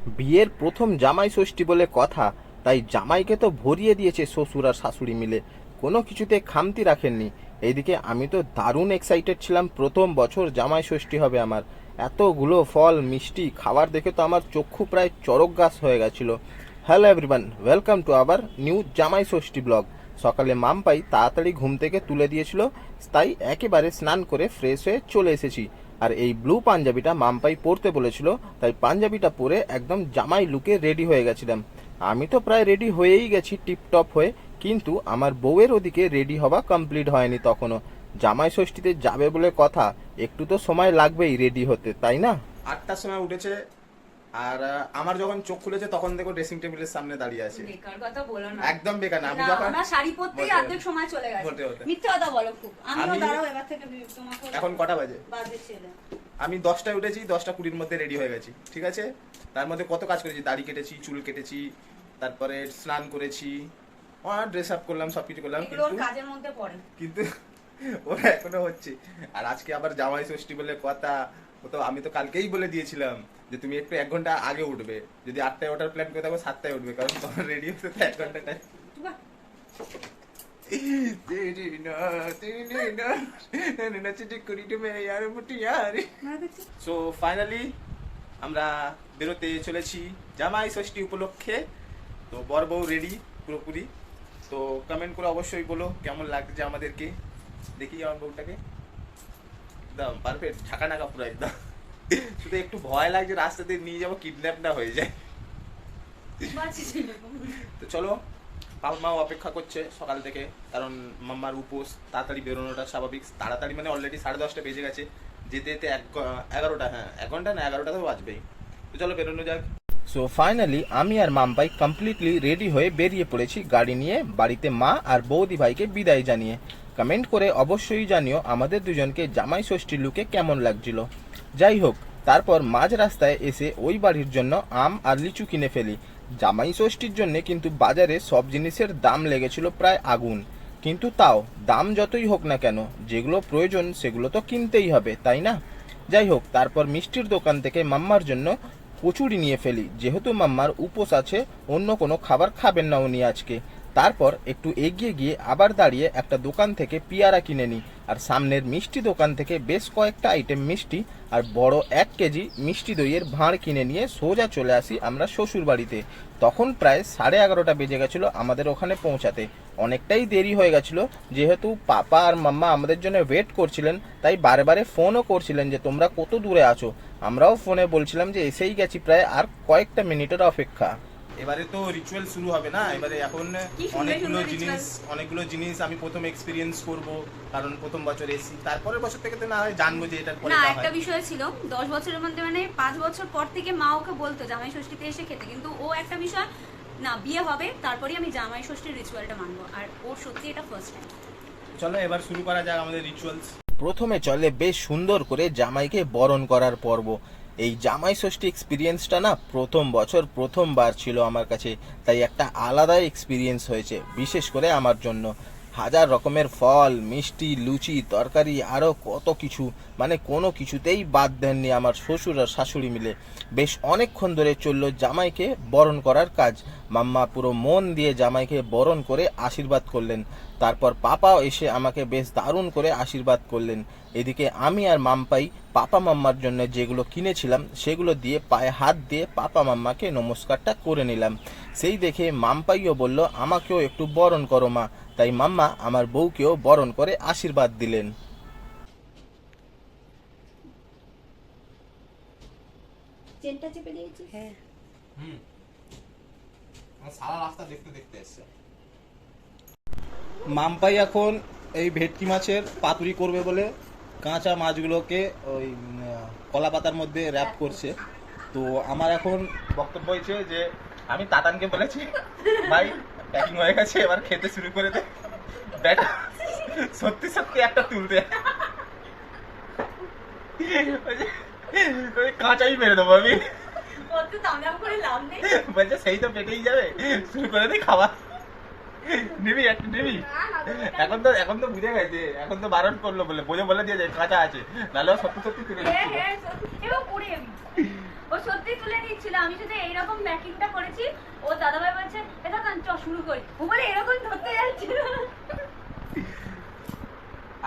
বিয়ের প্রথম জামাই ষষ্ঠী বলে কথা, তাই জামাইকে তো ভরিয়ে দিয়েছে শ্বশুর আর শাশুড়ি মিলে, কোনো কিছুতে খামতি রাখেননি। এইদিকে আমি তো দারুণ এক্সাইটেড ছিলাম, প্রথম বছর জামাই ষষ্ঠী হবে আমার। এতগুলো ফল মিষ্টি খাবার দেখে তো আমার চক্ষু প্রায় চড়ক গাছ হয়ে গেছিল। হ্যালো এভরিওয়ান, ওয়েলকাম টু আবার নিউ জামাই ষষ্ঠী ব্লগ। সকালে মাম্পাই তাড়াতাড়ি ঘুম থেকে তুলে দিয়েছিল, তাই একেবারে স্নান করে ফ্রেশ হয়ে চলে এসেছি। আর এই ব্লু পাঞ্জাবিটা মাম্পাই পরতে বলেছিল, তাই পাঞ্জাবিটা পরে একদম জামাই লুকে রেডি হয়ে গেছিলাম। আমি তো প্রায় রেডি হয়েই গেছি টিপটপ হয়ে, কিন্তু আমার বউয়ের ওদিকে রেডি হওয়া কমপ্লিট হয়নি তখনও। জামাই ষষ্ঠীতে যাবে বলে কথা, একটু তো সময় লাগবেই রেডি হতে, তাই না? 8টার সময় উঠেছে। আর আমার যখন চোখ খুলেছে তখন দেখো ড্রেসিং টেবিলের সামনে দাঁড়িয়ে আছে। বেকার কথা বলো না। একদম বেকার না। আমি না, যখন আমরা শাড়ি পরতেই বলতে- অর্ধেক সময় চলে গেছে। বলতে। মিথ্যে কথা বলো খুব। আমিও আমি- দাঁড়াও এবার থেকে তোমাকে এখন কটা বাজে? বাজে ছেলে। আমি 10টায় উঠেছি, 10টা 20-র মধ্যে রেডি হয়ে গেছি, ঠিক আছে? তার মধ্যে কত কাজ করেছি, দাড়ি কেটেছি, চুল কেটেছি, তারপরে স্নান করেছি, ড্রেস আপ করলাম, সবকিছু করলাম, এগুলো ওর কাজের মধ্যে পড়ে। কিন্তু ওরা এখনো হচ্ছে। আর আজকে আবার জামাই ষষ্ঠী বলে কথা। ও তো আমি তো কালকেই বলে দিয়েছিলাম যে তুমি একটু 1 ঘন্টা আগে উঠবে, যদি 8টায় ওঠার প্ল্যান করে থাকো 7টায় উঠবে, কারণ তোমার রেডি হতে তো 1 ঘন্টা টাইম। বাহ, না দেখছি। সো ফাইনালি আমরা বেরোতে চলেছি জামাই ষষ্ঠী উপলক্ষে। তো বর বউ রেডি পুরোপুরি। তো কমেন্ট করে অবশ্যই বলো কেমন লাগছে আমাদেরকে। দেখি আমার বউটাকে, একদম পারফেক্ট ঢাকা নাকা পুরো একদম। শুধু একটু ভয় লাগছে রাস্তাতে নিয়ে যাবো কিডন্যাপ না হয়ে যায়। বাজে ছেলে। তো চলো, বাবা মাও অপেক্ষা করছে সকাল থেকে, কারণ মাম্মার উপোস, তাড়াতাড়ি বেরোনোটা স্বাভাবিক। তাড়াতাড়ি মানে অলরেডি 10:30 বেজে গেছে, যেতে যেতে 11টা, হ্যাঁ 1 ঘন্টা না 11টা তো বাজবেই। তো চলো বেরোনো যাক। সো ফাইনালি আমি আর মাম্পাই কমপ্লিটলি রেডি হয়ে বেরিয়ে পড়েছি গাড়ি নিয়ে, বাড়িতে মা আর বৌদি ভাইকে বিদায় জানিয়ে। কমেন্ট করে অবশ্যই জানিও আমাদের দুজনকে জামাই ষষ্ঠীর লুকে কেমন লাগছিল। যাই হোক, তারপর মাঝ রাস্তায় এসে ওই বাড়ির জন্য আম আর লিচু কিনে ফেলি। জামাই ষষ্ঠীর জন্য কিন্তু বাজারে সব জিনিসের দাম লেগেছিল প্রায় আগুন, কিন্তু তাও দাম যতই হোক না কেন, যেগুলো প্রয়োজন সেগুলো তো কিনতেই হবে, তাই না? যাই হোক, তারপর মিষ্টির দোকান থেকে মাম্মার জন্য কচুরি নিয়ে ফেলি, যেহেতু মাম্মার উপোস আছে, অন্য কোনো খাবার খাবেন না উনি আজকে। তারপর একটু এগিয়ে গিয়ে আবার দাঁড়িয়ে একটা দোকান থেকে পিয়ারা কিনে নিই, আর সামনের মিষ্টি দোকান থেকে বেশ কয়েকটা আইটেম মিষ্টি আর বড় 1 কেজি মিষ্টি দইয়ের ভাঁড় কিনে নিয়ে সোজা চলে আসি আমরা শ্বশুর বাড়িতে। তখন প্রায় 11:30 বেজে গেছিলো আমাদের ওখানে পৌঁছাতে। অনেকটাই দেরি হয়ে গেছিল, যেহেতু পাপা আর মাম্মা আমাদের জন্য ওয়েট করছিলেন, তাই বারে বারে ফোনও করছিলেন যে তোমরা কত দূরে আছো। আমরাও ফোনে বলছিলাম যে এসেই গেছি, প্রায় আর কয়েকটা মিনিটের অপেক্ষা। এবারে তো রিচুয়াল শুরু হবে না, এবারে এখন কি সুন্দর সুন্দর অনেকগুলো জিনিস আমি প্রথম এক্সপিরিয়েন্স করব, কারণ প্রথম বছর এসেছি। তারপরের বছর থেকে তো না হয় জানবো যে এটার পরে না, না একটা হয়। বিষয় ছিল 10 বছরের মধ্যে, মানে 5 বছর পর থেকে মা ওকে বলতো জামাই ষষ্ঠীতে এসে খেতে, কিন্তু ও একটা বিষয়, না বিয়ে হবে তারপরেই আমি জামাই ষষ্ঠীর রিচুয়ালটা মানবো, আর ওর সত্যি এটা ফার্স্ট টাইম। চলো এবার শুরু করা যাক আমাদের রিচুয়ালস। প্রথমে চলে বেশ সুন্দর করে জামাইকে বরণ করার পর্ব। এই জামাই ষষ্ঠী এক্সপিরিয়েন্সটা না প্রথম বছর প্রথমবার ছিল আমার কাছে, তাই একটা আলাদা এক্সপিরিয়েন্স হয়েছে বিশেষ করে আমার জন্য। হাজার রকমের ফল মিষ্টি লুচি তরকারি আরও কত কিছু, মানে কোনো কিছুতেই বাদ দেননি আমার শ্বশুর আর শাশুড়ি মিলে। বেশ অনেকক্ষণ ধরে চললো জামাইকে বরণ করার কাজ। মাম্মা পুরো মন দিয়ে জামাইকে বরণ করে আশীর্বাদ করলেন। তারপর পাপাও এসে আমাকে বেশ দারুণ করে আশীর্বাদ করলেন। এদিকে আমি আর মাম্পাই পাপা মাম্মার জন্য যেগুলো কিনেছিলাম সেগুলো দিয়ে পায়ে হাত দিয়ে পাপা মাম্মাকে নমস্কারটা করে নিলাম। সেই দেখে মাম্পাইও বলল আমাকেও একটু বরণ করো মা, তাই মাম্মা আমার বউকেও বরণ করে আশীর্বাদ দিলেন। চেনটা চেপে দিয়েছি। হ্যাঁ, সারা রাস্তা দেখতে দেখতে এসছে। মাম্পাই এখন এই ভেটকি মাছের পাতুরি করবে বলে কাঁচা মাছগুলোকে ওই কলা পাতার মধ্যে র্যাপ করছে। তো আমার এখন বক্তব্য হয়েছে যে আমি তাতানকে বলেছি ভাই প্যাকিং হয়ে গেছে, এবার খেতে শুরু করে দে। ব্যাটা সত্যি সত্যি একটা তুলতে ওই কাঁচাই মেরে দেবো আমি। কত দাম করে লাভ নেই। বলছে সেই তো পেটেই যাবে, শুরু করে দে খাওয়া। নিবি একটু নিবি। এখন তো বুঝে গেছে, এখন তো বারণ করলো বলে বলে দিয়ে যায় কাঁচা আছে, নাহলে সত্যি সত্যি তুলে হ্যাঁ দিচ্ছিল। হ্যাঁ, এবার পড়ে আমি। ও সত্যি তুলে নিচ্ছিল, আমি শুধু এইরকম ব্যাকিংটা করেছি, ও দাদাভাই বলছে এটা কান চ শুরু করি, ও বলে এরকম ধরতে যাচ্ছিল।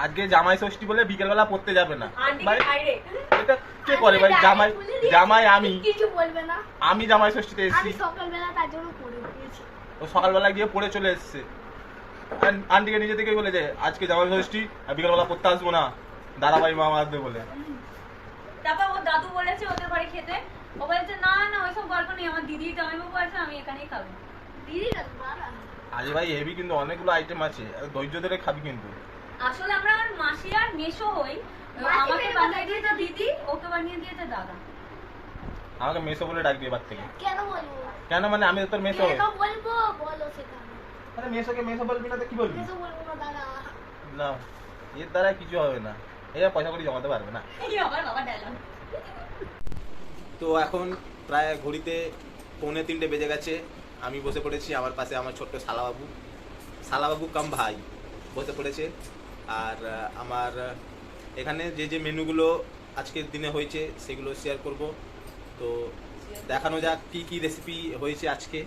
আজকে জামাই ষষ্ঠী বলে বিকেলবেলা পড়তে যাবে না আন্টিকে ভাই, ডাইরেক্ট এটা কে করে ভাই? জামাই জামাই আমি কিছু বলবে না, আমি জামাই ষষ্ঠীতে আমি এসেছি, সকালবেলা তার জন্য পড়ে দিয়েছি। ও সকালবেলা গিয়ে পড়ে চলে এসেছে। আন্টিকে নিজে থেকেই বলে যে আজকে জামাই ষষ্ঠী আর বিকেলবেলা পড়তে আসবো না, দাদাভাই মামা আসবে বলে। তারপর ও দাদু বলেছে ওদের বাড়ি খেতে, ও বলেছে না না ওইসব গল্প নেই, আমার দিদি জামাইবাবু আছে, আমি এখানেই খাবো। দিদি না দাদা, আজ ভাই হেভি কিন্তু অনেকগুলো আইটেম আছে, ধৈর্য ধরে খাবি কিন্তু। আসলে আমরা আর মাসি আর মেশো হই, মাসি আমাকে মেয়ে বানিয়ে দিয়েছে দিদি, ওকে বানিয়ে দিয়েছে দাদা। আমাকে মেসো বলে ডাক দিয়ে এবার থেকে। কেন বলবো? কেন মানে আমি তো তোর মেসো হই। কেন বলবো বলো সেটা। আরে মেসোকে মেসো বলবি না তো কি বলবি? কিছু বলবো না দাদা। না, এর দ্বারা কিছু হবে না, এরা পয়সা করে জমাতে পারবে না। এই আমার বাবা ডায়লগ। তো এখন প্রায় ঘড়িতে 2:45 বেজে গেছে, আমি বসে পড়েছি, আমার পাশে আমার ছোট্ট শালাবাবু কাম ভাই বসে পড়েছে। আর আমার এখানে যে যে মেনুগুলো আজকের দিনে হয়েছে সেগুলো শেয়ার করব। তো দেখানো যাক কি কি রেসিপি হয়েছে আজকে।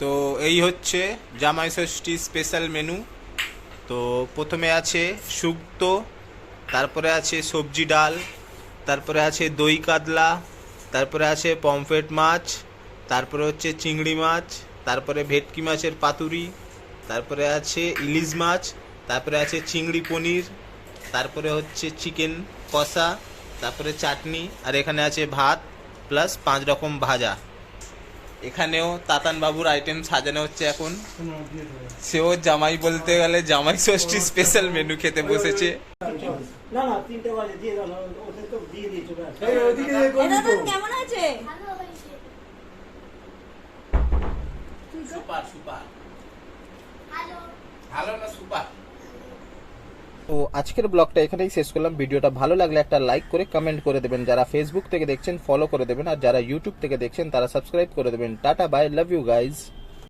তো এই হচ্ছে জামাই ষষ্ঠী স্পেশাল মেনু। তো প্রথমে আছে শুক্তো, তারপরে আছে সবজি ডাল, তারপরে আছে দই কাতলা, তারপরে আছে পমফ্রেট মাছ, তারপরে হচ্ছে চিংড়ি মাছ, তারপরে ভেটকি মাছের পাতুরি, তারপরে আছে ইলিশ মাছ, তারপরে আছে চিংড়ি পনির, তারপরে হচ্ছে চিকেন কষা, তারপরে চাটনি, আর এখানে আছে ভাত প্লাস 5 রকম ভাজা। এখানেও তাতান বাবুর আইটেম সাজানো হচ্ছে এখন। সেও জামাই বলতে গেলে জামাই ষষ্ঠী স্পেশাল মেনু খেতে বসেছে। না না 3টে বাজে দিয়ে দাও, ওদের তো দিয়ে দিয়ে চলে আসে। কেমন আছে? ভালো হয়েছে। Super super, hello. ভালো না সুপার। তো আজকের ব্লগটা এখানেই শেষ করলাম। ভিডিওটা ভালো লাগলে একটা লাইক করে কমেন্ট করে দেবেন, যারা ফেসবুক থেকে দেখছেন ফলো করে দেবেন, আর যারা ইউটিউব থেকে দেখছেন তারা সাবস্ক্রাইব করে দেবেন। Tata bye, love you guys.